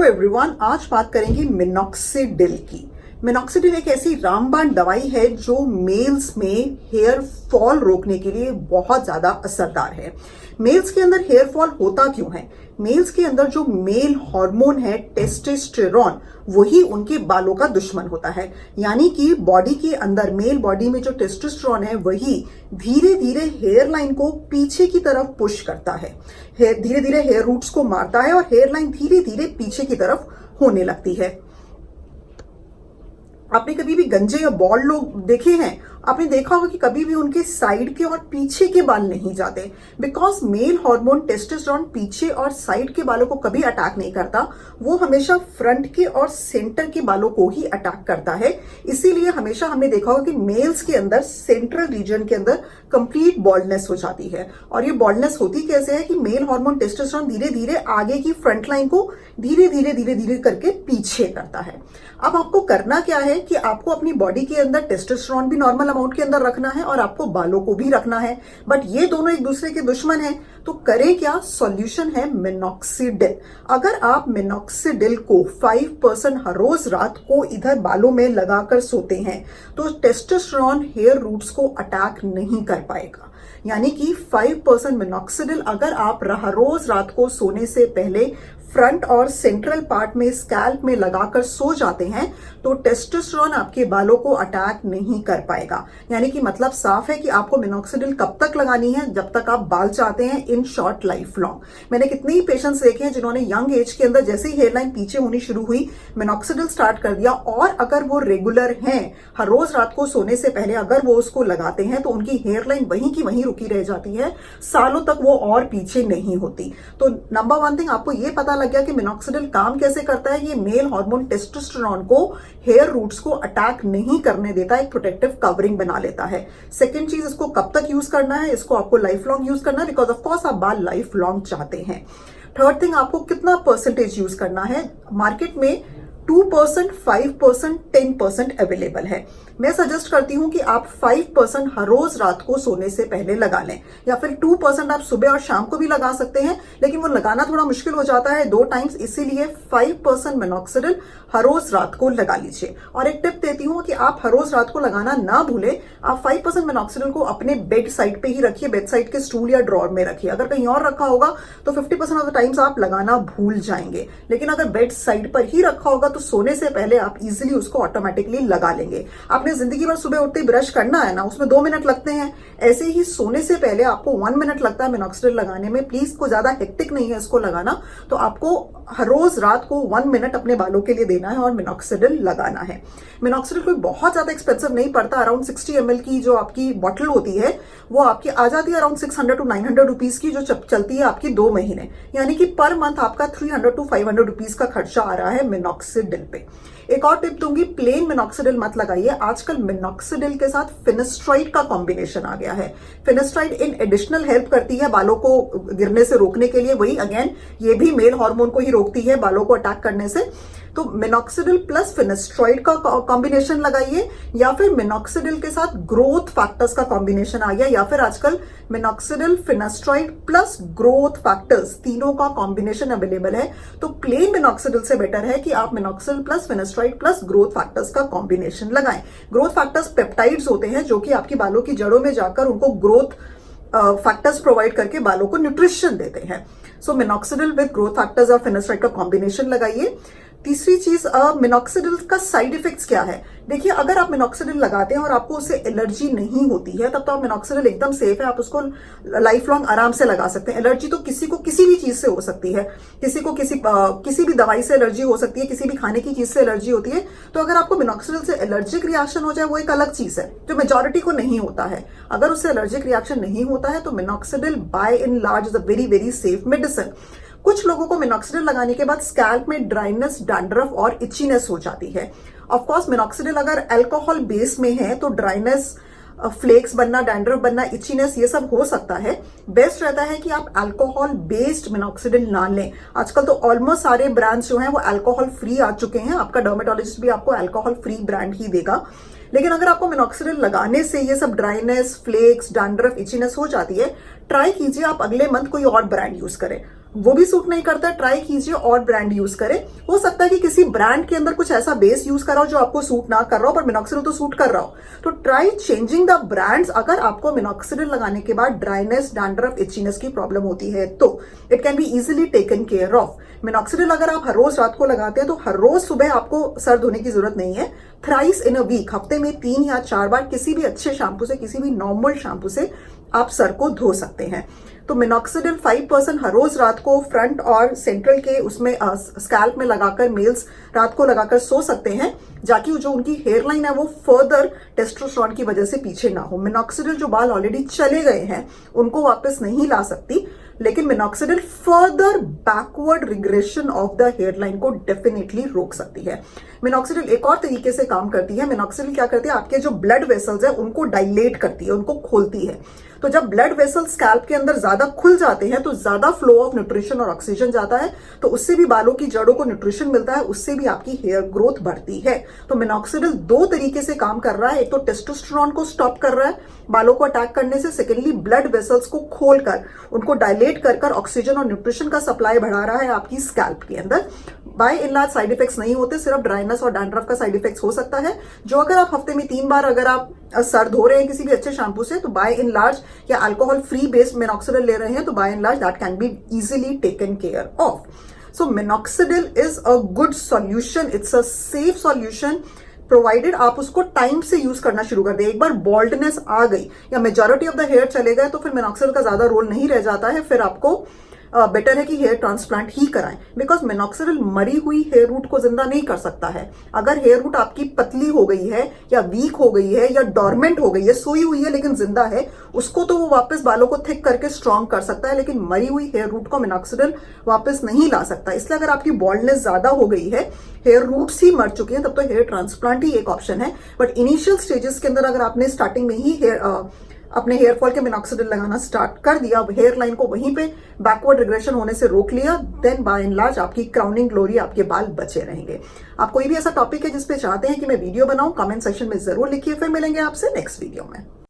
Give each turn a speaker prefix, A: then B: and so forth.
A: Everyone, आज बात करेंगे मिनॉक्सिडिल की। मिनॉक्सिडिल एक ऐसी रामबाण दवाई है जो मेल्स में हेयर फॉल रोकने के लिए बहुत ज्यादा असरदार है। मेल्स के अंदर हेयर फॉल होता क्यों है? मेल्स के अंदर जो मेल हार्मोन है टेस्टोस्टेरोन, वही उनके बालों का दुश्मन होता है। यानी कि बॉडी के अंदर, मेल बॉडी में जो टेस्टोस्टेरोन है वही धीरे धीरे हेयर लाइन को पीछे की तरफ पुश करता है, धीरे धीरे हेयर रूट्स को मारता है और हेयर लाइन धीरे धीरे पीछे की तरफ होने लगती है। आपने कभी भी गंजे या बॉल्ड लोग देखे हैं? आपने देखा होगा कि कभी भी उनके साइड के और पीछे के बाल नहीं जाते, बिकॉज मेल हार्मोन टेस्टोस्टेरोन पीछे और साइड के बालों को कभी अटैक नहीं करता, वो हमेशा फ्रंट के और सेंटर के बालों को ही अटैक करता है। इसीलिए हमेशा हमने देखा होगा कि मेल्स के अंदर सेंट्रल रीजन के अंदर कंप्लीट बॉल्डनेस हो जाती है। और ये बॉल्डनेस होती कैसे है कि मेल हार्मोन टेस्टोस्टेरोन धीरे धीरे आगे की फ्रंट लाइन को धीरे धीरे करके पीछे करता है। अब आपको करना क्या है कि आपको अपनी बॉडी के अंदर टेस्टोस्टेरोन भी नॉर्मल अमाउंट के अंदर रखना है और आपको बालों को भी रखना है, बट ये दोनों एक दूसरे के दुश्मन हैं। तो करें क्या? सॉल्यूशन है मिनॉक्सिडिल। अगर आप मिनॉक्सिडिल को 5% हर रोज रात को इधर बालों में लगाकर सोते हैं तो टेस्टोस्टेरोन हेयर रूट्स को अटैक नहीं कर पाएगा। यानी कि 5% मिनॉक्सिडिल अगर आप हर रोज रात को सोने से पहले फ्रंट और सेंट्रल पार्ट में स्कैल्प में लगाकर सो जाते हैं तो टेस्टोस्टेरोन आपके बालों को अटैक नहीं कर पाएगा। यानी कि मतलब साफ है कि आपको मिनॉक्सिडिल कब तक लगानी है? जब तक आप बाल चाहते हैं, इन शॉर्ट लाइफ लॉन्ग। मैंने कितने ही पेशेंट्स देखे हैं जिन्होंने यंग एज के अंदर जैसे ही हेयरलाइन पीछे होनी शुरू हुई, मिनॉक्सिडिल स्टार्ट कर दिया, और अगर वो रेगुलर हैं, हर रोज रात को सोने से पहले अगर वो उसको लगाते हैं तो उनकी हेयरलाइन वहीं की वहीं रुकी रह जाती है, सालों तक वो और पीछे नहीं होती। तो नंबर वन थिंग, आपको ये पता लग गया कि मिनॉक्सिडिल काम कैसे करता है। ये मेल हार्मोन टेस्टोस्टेरोन को, हेयर रूट्स को अटैक नहीं करने देता, एक प्रोटेक्टिव कवरिंग बना लेता है। सेकंड चीज, इसको कब तक यूज करना है? इसको आपको लाइफ लॉन्ग यूज करना है, बिकॉज ऑफ कोर्स आप बाल लाइफ लॉन्ग चाहते हैं। थर्ड थिंग, आपको कितना परसेंटेज यूज करना है? मार्केट में 2%, 5%, 10% अवेलेबल है। मैं सजेस्ट करती हूं कि आप 5% हर रोज रात को सोने से पहले लगा लें, या फिर 2% आप सुबह और शाम को भी लगा सकते हैं, लेकिन वो लगाना थोड़ा मुश्किल हो जाता है 2 टाइम्स, इसीलिए 5% मिनॉक्सिडिल हर रोज रात को लगा लीजिए। और एक टिप देती हूं कि आप हर रोज रात को लगाना ना भूलें। आप 5% मिनॉक्सिडिल को अपने बेड साइड पे ही रखिए, बेड साइड के स्टूल या ड्रॉर में रखिए। अगर कहीं और रखा होगा तो 50% ऑफ द टाइम्स आप लगाना भूल जाएंगे, लेकिन अगर बेड साइड पर ही रखा होगा तो सोने से पहले आप इजीली उसको ऑटोमेटिकली लगा लेंगे। आपने जिंदगी भर सुबह उठते ही ब्रश करना है ना, उसमें 2 मिनट लगते हैं, ऐसे ही सोने से पहले आपको 1 मिनट लगता है मिनॉक्सिडिल लगाने में। प्लीज, को ज्यादा हेक्टिक नहीं है इसको लगाना, तो आपको हर रोज रात को 1 मिनट अपने बालों के लिए देना है और मिनॉक्सिडिल लगाना है। मिनॉक्सिडिल कोई बहुत ज्यादा एक्सपेंसिव नहीं पड़ता। अराउंड 60 ml की जो आपकी बॉटल होती है वो आपकी आ जाती है अराउंड 600 to 900 रुपीज की, जो चलती है आपकी 2 महीने। यानी कि पर मंथ आपका 300 to 500 रुपीज का खर्चा आ रहा है मिनॉक्सिडिल पे। एक और टिप दूंगी, प्लेन मिनॉक्सिडिल मत लगाइए। आजकल मिनॉक्सिडिल के साथ फिनेस्ट्राइड का कॉम्बिनेशन आ गया है। फिनेस्ट्राइड इन एडिशनल हेल्प करती है बालों को गिरने से रोकने के लिए। वही अगेन, ये भी मेल हार्मोन को ही रोकती है बालों को अटैक करने से। तो मिनॉक्सिडिल प्लस फिनेस्ट्राइड का कॉम्बिनेशन लगाइए, या फिर मिनॉक्सिडिल के साथ ग्रोथ फैक्टर्स का कॉम्बिनेशन आ गया, या फिर आजकल minoxidil, finasteride plus growth factors, तीनों का कॉम्बिनेशन अवेलेबल है। तो प्लेन मिनॉक्सिडिल से बेटर है कि आप minoxidil plus finasteride plus growth factors का कॉम्बिनेशन लगाएं। ग्रोथ फैक्टर्स पेप्टाइड्स होते हैं जो कि आपकी बालों की जड़ों में जाकर उनको ग्रोथ फैक्टर्स प्रोवाइड करके बालों को न्यूट्रिशन देते हैं। सो मिनॉक्सिडिल विद ग्रोथ फैक्टर्स और फिनेस्ट्राइड का कॉम्बिनेशन लगाइए। तीसरी चीज, मिनॉक्सिडिल का साइड इफेक्ट्स क्या है? देखिए, अगर आप मिनॉक्सिडिल लगाते हैं और आपको उससे एलर्जी नहीं होती है, तब तो आप मिनॉक्सिडिल एकदम सेफ है, आप उसको लाइफ लॉन्ग आराम से लगा सकते हैं। एलर्जी तो किसी को किसी भी चीज से हो सकती है, किसी को किसी भी दवाई से एलर्जी हो सकती है, किसी भी खाने की चीज से एलर्जी होती है। तो अगर आपको मिनॉक्सिडिल से एलर्जिक रिएक्शन हो जाए, वो एक अलग चीज है जो मेजॉरिटी को नहीं होता है। अगर उससे एलर्जिक रिएक्शन नहीं होता है तो minoxidil by and large is a very very safe medicine. कुछ लोगों को मिनॉक्सिडिल लगाने के बाद स्कैल्प में ड्राइनेस, डैंड्रफ और इचीनेस हो जाती है। ऑफ कोर्स मिनॉक्सिडिल अगर अल्कोहल बेस में है तो ड्राइनेस, फ्लेक्स बनना, डैंड्रफ बनना, इचीनेस, ये सब हो सकता है। बेस्ट रहता है कि आप अल्कोहल बेस्ड मिनॉक्सिडिल ना लें। आजकल तो ऑलमोस्ट सारे ब्रांड्स जो हैं वो अल्कोहल फ्री आ चुके हैं। आपका डर्मेटोलॉजिस्ट भी आपको अल्कोहल फ्री ब्रांड ही देगा। लेकिन अगर आपको मिनॉक्सिडिल लगाने से ये सब ड्राइनेस, फ्लेक्स, डैंड्रफ, इचीनेस हो जाती है, ट्राई कीजिए आप अगले मंथ कोई और ब्रांड यूज करें। वो भी सूट नहीं करता, ट्राई कीजिए और ब्रांड यूज करें। हो सकता है कि किसी ब्रांड के अंदर कुछ ऐसा बेस यूज कर रहा हो जो आपको सूट ना कर रहा हो, पर मिनॉक्सिडिल तो सूट कर रहा हो। तो ट्राई चेंजिंग द ब्रांड्स। अगर आपको मिनॉक्सिडिल लगाने के बाद ड्राइनेस, डैंड्रफ, इचीनेस की प्रॉब्लम होती है तो it can be easily taken care of. Minoxidil अगर आप हर रोज रात को लगाते हैं तो हर रोज सुबह आपको सर धोने की जरूरत नहीं है। थ्राइस इन अ वीक, हफ्ते में 3 या 4 बार किसी भी अच्छे शैम्पू से, किसी भी नॉर्मल शैम्पू से आप सर को धो सकते हैं। तो मिनॉक्सिडिल 5% हर रोज रात को फ्रंट और सेंट्रल के उसमें स्कैल्प में लगाकर मेल्स रात को लगाकर सो सकते हैं, जाकि जो उनकी हेयर लाइन है वो फर्दर टेस्टोस्टेरोन की वजह से पीछे ना हो। मिनॉक्सिडिल जो बाल ऑलरेडी चले गए हैं उनको वापस नहीं ला सकती, लेकिन minoxidil further backward regression of the hair line को डेफिनेटली रोक सकती है। मिनॉक्सिडिल एक और तरीके से काम करती है। मिनॉक्सिडिल क्या करती है, आपके जो ब्लड वेसल्स है उनको डायलेट करती है, उनको खोलती है। तो जब ब्लड वेसल्स स्कैल्प के अंदर ज्यादा खुल जाते हैं तो ज्यादा फ्लो ऑफ न्यूट्रिशन और ऑक्सीजन जाता है, तो उससे भी बालों की जड़ों को न्यूट्रिशन मिलता है, उससे भी आपकी हेयर ग्रोथ बढ़ती है। तो मिनॉक्सिडिल 2 तरीके से काम कर रहा है। एक तो टेस्टोस्टेरोन को स्टॉप कर रहा है बालों को अटैक करने से, सेकेंडली ब्लड वेसल्स को खोलकर उनको डायलेट कर ऑक्सीजन और न्यूट्रिशन का सप्लाई बढ़ा रहा है आपकी स्कैल्प के अंदर। By and large side effects नहीं होते, सिर्फ ड्राइनेस और डैंड्रफ का साइड इफेक्ट्स हो सकता है, जो अगर आप हफ्ते में 3 बार अगर आप सर धो रहे हैं किसी भी अच्छे शैम्पू से, तो बाय इन लार्ज या अल्कोहल फ्री बेस्ड मिनॉक्सिडिल ले रहे हैं, तो by and large that can be easily taken care of. So minoxidil is a good solution, it's a safe solution, provided आप उसको टाइम से यूज करना शुरू कर दे। एक बार बॉल्डनेस आ गई या मेजॉरिटी ऑफ द हेयर चले गए तो फिर मिनॉक्सिडिल का ज्यादा रोल नहीं रह जाता है, फिर आपको बेटर है कि हेयर ट्रांसप्लांट ही कराएं, बिकॉज मिनॉक्सिडिल मरी हुई हेयर रूट को जिंदा नहीं कर सकता है। अगर हेयर रूट आपकी पतली हो गई है या वीक हो गई है या डॉर्मेंट हो गई है, सोई हुई है लेकिन जिंदा है, उसको तो वो वापस बालों को थिक करके स्ट्रॉन्ग कर सकता है, लेकिन मरी हुई हेयर रूट को मिनॉक्सिडिल वापस नहीं ला सकता। इसलिए अगर आपकी बॉल्डनेस ज्यादा हो गई है, हेयर रूट्स ही मर चुके हैं, तब तो हेयर ट्रांसप्लांट ही एक ऑप्शन है। बट इनिशियल स्टेजेस के अंदर अगर आपने स्टार्टिंग में ही अपने हेयर फॉल के मिनॉक्सिडिल लगाना स्टार्ट कर दिया, हेयर लाइन को वहीं पे बैकवर्ड रिग्रेशन होने से रोक लिया, देन बाय एंड लार्ज आपकी क्राउनिंग ग्लोरी, आपके बाल बचे रहेंगे। आप कोई भी ऐसा टॉपिक है जिस पे चाहते हैं कि मैं वीडियो बनाऊं, कमेंट सेक्शन में जरूर लिखिए। फिर मिलेंगे आपसे नेक्स्ट वीडियो में।